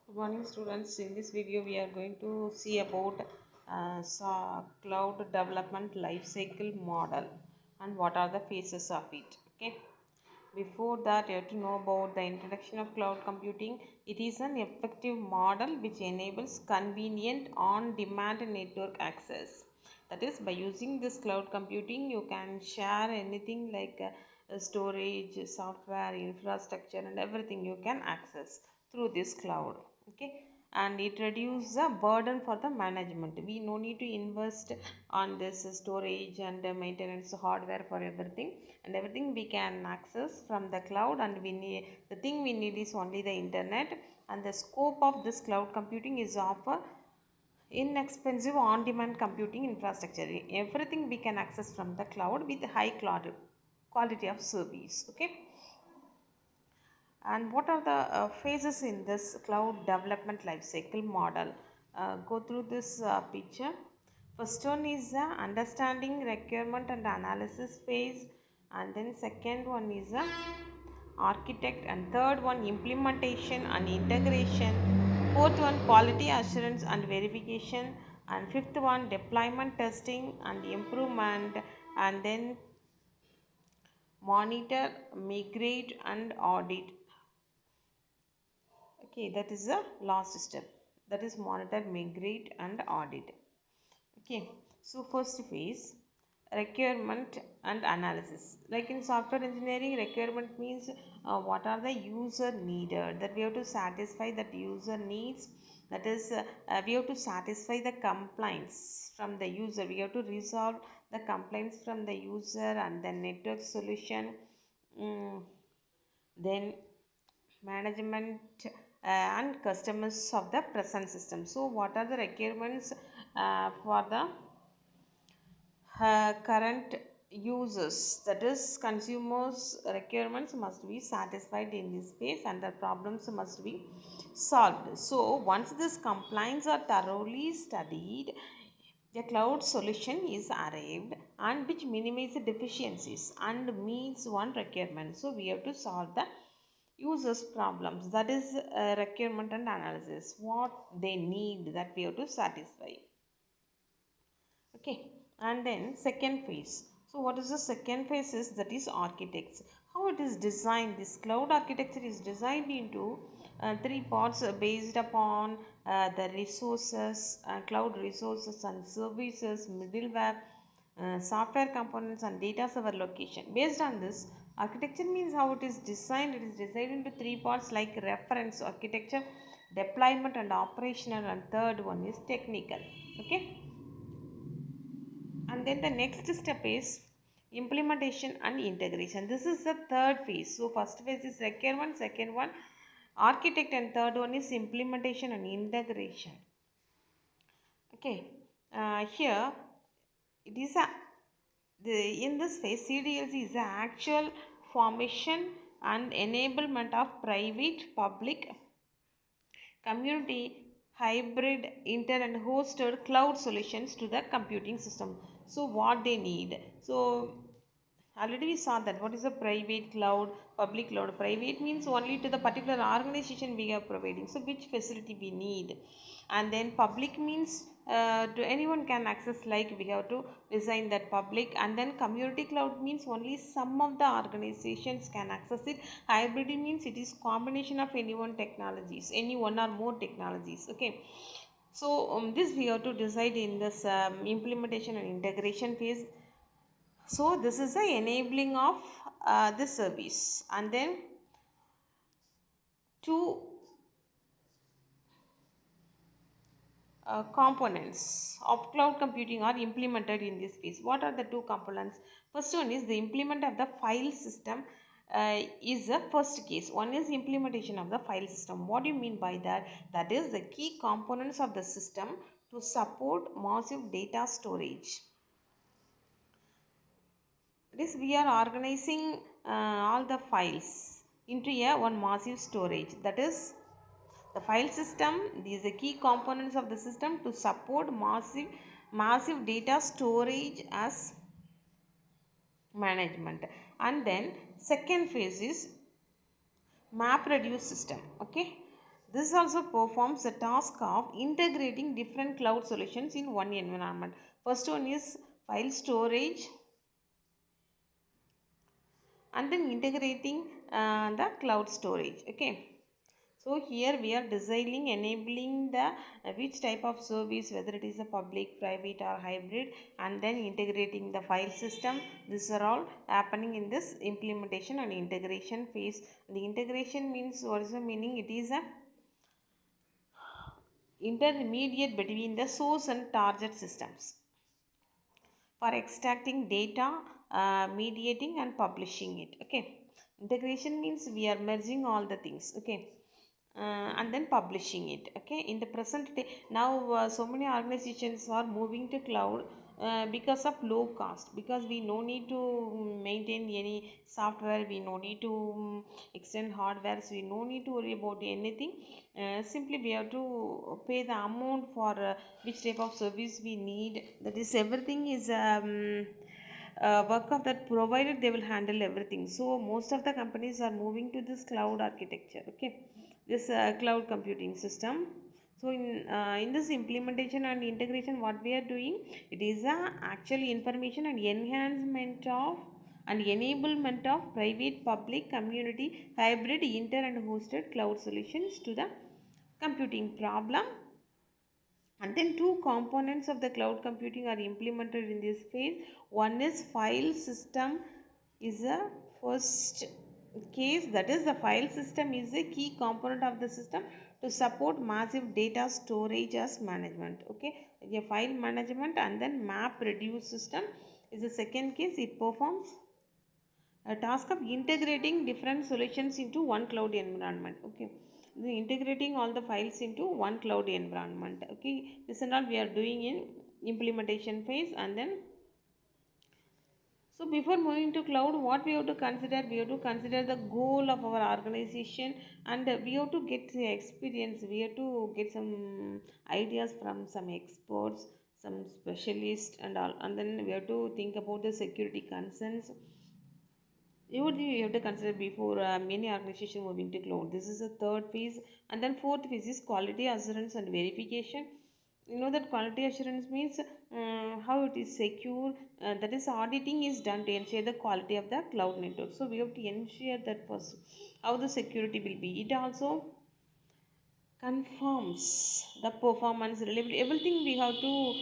Good morning, students. In this video, we are going to see about cloud development life cycle model and what are the phases of it. Okay. Before that, you have to know about the introduction of cloud computing. It is an effective model which enables convenient on-demand network access. That is, by using this cloud computing, you can share anything like storage, software, infrastructure, and everything you can access through this cloud. Okay, and it reduces the burden for the management. We no need to invest on this storage and maintenance hardware for everything, and everything we can access from the cloud, and we need the thing we need is only the internet. And the scope of this cloud computing is offer inexpensive on-demand computing infrastructure. Everything we can access from the cloud with high cloud quality of service. Okay, and what are the phases in this cloud development life cycle model? Go through this picture. First one is the understanding, requirement and analysis phase, and then second one is the architect, and third one implementation and integration, fourth one quality assurance and verification, and fifth one deployment, testing and improvement, and then monitor, migrate and audit. Okay, that is the last step, that is monitor, migrate and audit. Okay, so first phase, requirement and analysis. Like in software engineering, requirement means what are the user needed, that we have to satisfy that user needs. That is we have to satisfy the complaints from the user, we have to resolve the complaints from the user, and then network solution, mm, then management and customers of the present system. So what are the requirements for the current users, that is consumers requirements must be satisfied in this space, and the problems must be solved. So once these complaints are thoroughly studied, a cloud solution is arrived, and which minimizes deficiencies and meets one requirement. So we have to solve the users problems, that is requirement and analysis, what they need, that we have to satisfy. Okay, and then second phase. So what is the second phase is, that is architects. How it is designed, this cloud architecture is designed into three parts based upon the resources, cloud resources and services, middleware, software components and data server location. Based on this, architecture means how it is designed. It is designed into three parts like reference architecture, deployment and operational, and third one is technical. Okay, and then the next step is implementation and integration. This is the third phase. So first phase is requirement, second one architect, and third one is implementation and integration. Okay, here it is a in this phase, CDLC is the actual formation and enablement of private, public, community, hybrid, inter and hosted cloud solutions to the computing system. So what they need, so already we saw that what is a private cloud, public cloud. Private means only to the particular organization we are providing, so which facility we need. And then public means to anyone can access, like we have to design that public. And then community cloud means only some of the organizations can access it. Hybrid means it is combination of any one technologies, any one or more technologies. Okay, so this we have to decide in this implementation and integration phase. So this is the enabling of this service, and then two components of cloud computing are implemented in this phase. What are the two components? First one is the implement of the file system is the first case. One is implementation of the file system. What do you mean by that? That is the key components of the system to support massive data storage. This we are organizing all the files into a one massive storage. That is the file system. These are key components of the system to support massive data storage as management. And then second phase is map reduce system. Okay, This also performs the task of integrating different cloud solutions in one environment. First one is file storage, and then integrating the cloud storage. Okay, so here we are designing, enabling the which type of service, whether it is a public, private or hybrid, and then integrating the file system. These are all happening in this implementation and integration phase. The integration means, what is the meaning? It is a intermediate between the source and target systems for extracting data, mediating and publishing it. Okay, integration means we are merging all the things. Okay, and then publishing it. Okay, in the present day now, so many organizations are moving to cloud because of low cost, because we no need to maintain any software, we no need to extend hardware, so we no need to worry about anything. Simply we have to pay the amount for which type of service we need. That is, everything is work of that provided, they will handle everything. So most of the companies are moving to this cloud architecture. Okay, this cloud computing system. So in this implementation and integration, what we are doing, it is a actual information and enhancement of and enablement of private, public, community, hybrid, inter and hosted cloud solutions to the computing problem. And then two components of the cloud computing are implemented in this phase. One is file system is a first case, that is the file system is a key component of the system to support massive data storage as management. Okay, a file management and then map reduce system is the second case. It performs a task of integrating different solutions into one cloud environment. Okay, the integrating all the files into one cloud environment. Okay, this and all we are doing in implementation phase. And then, so before moving to cloud, what we have to consider, we have to consider the goal of our organization, and we have to get the experience, we have to get some ideas from some experts, some specialists and all. And then we have to think about the security concerns. You have to consider before many organizations moving to cloud. This is the third phase. And then fourth phase is quality assurance and verification. You know that quality assurance means how it is secure. That is, auditing is done to ensure the quality of the cloud network. So we have to ensure that first how the security will be. It also confirms the performance, reliability, everything we have to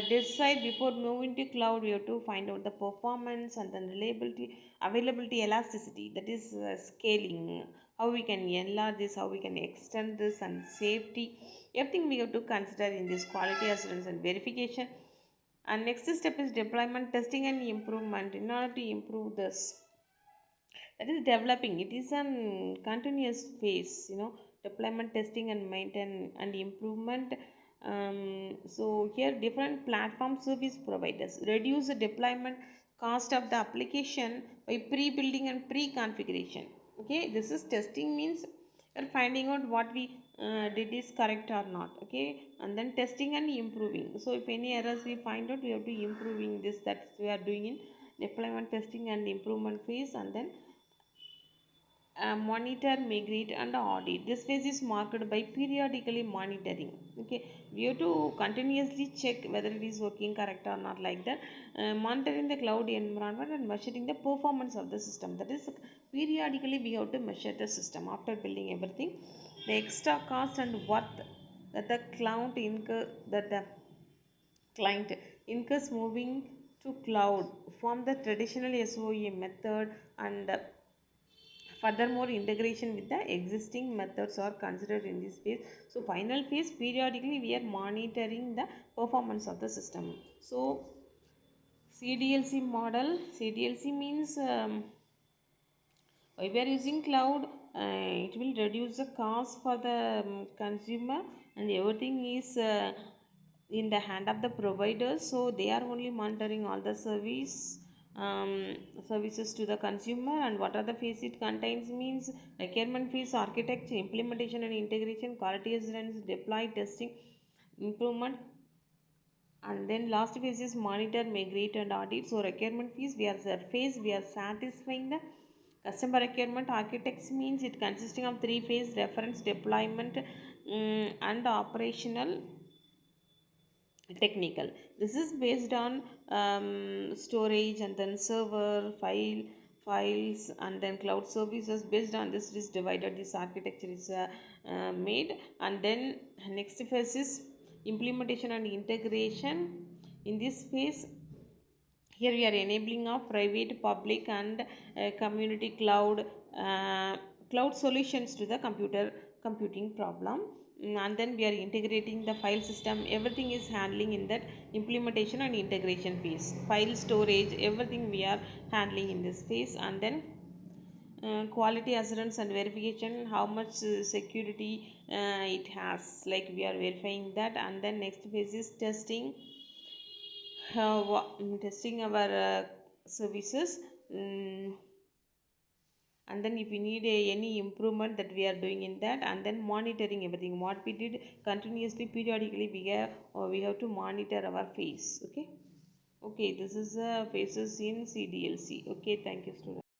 decide before moving to cloud. We have to find out the performance and then reliability, availability, elasticity, that is scaling, how we can enlarge this, how we can extend this, and safety, everything we have to consider in this quality assurance and verification. And next step is deployment, testing and improvement. In order to improve this, that is developing, it is an continuous phase, deployment, testing and maintain and improvement. So here different platform service providers reduce the deployment cost of the application by pre-building and pre-configuration. Okay, this is testing, means you're finding out what we did is correct or not. Okay, and then testing and improving, so if any errors we find out, we have to improving this, that we are doing in deployment, testing and improvement phase. And then monitor, migrate and audit. This phase is marked by periodically monitoring. Okay, we have to continuously check whether it is working correct or not, like that. Monitoring the cloud environment and measuring the performance of the system. That is, periodically we have to measure the system after building everything. The extra cost and worth that the client incurs moving to cloud from the traditional SOA method. And furthermore, integration with the existing methods are considered in this phase. So, final phase, periodically we are monitoring the performance of the system. So, CDLC model. CDLC means we are using cloud. It will reduce the cost for the consumer, and everything is in the hand of the provider. So they are only monitoring all the services to the consumer. And what are the phase it contains means requirement phase, architecture, implementation and integration, quality assurance, deploy, testing, improvement. And then last phase is monitor, migrate and audit. So requirement phase, we are satisfying the Customer requirement architects means it consisting of three phase reference, deployment, and operational technical. This is based on storage and then server files and then cloud services. Based on this, it is divided. This architecture is made, and then next phase is implementation and integration. In this phase, here we are enabling of private, public, and community cloud solutions to the computing problem. And then we are integrating the file system. Everything is handling in that implementation and integration phase. File storage, everything we are handling in this phase. And then quality assurance and verification, how much security it has, like we are verifying that. And then next phase is testing, testing our services. mm, and then if we need any improvement that we are doing in that, and then monitoring everything what we did continuously, periodically we have to monitor our phase. Okay, this is phases in CDLC. Okay, thank you, students.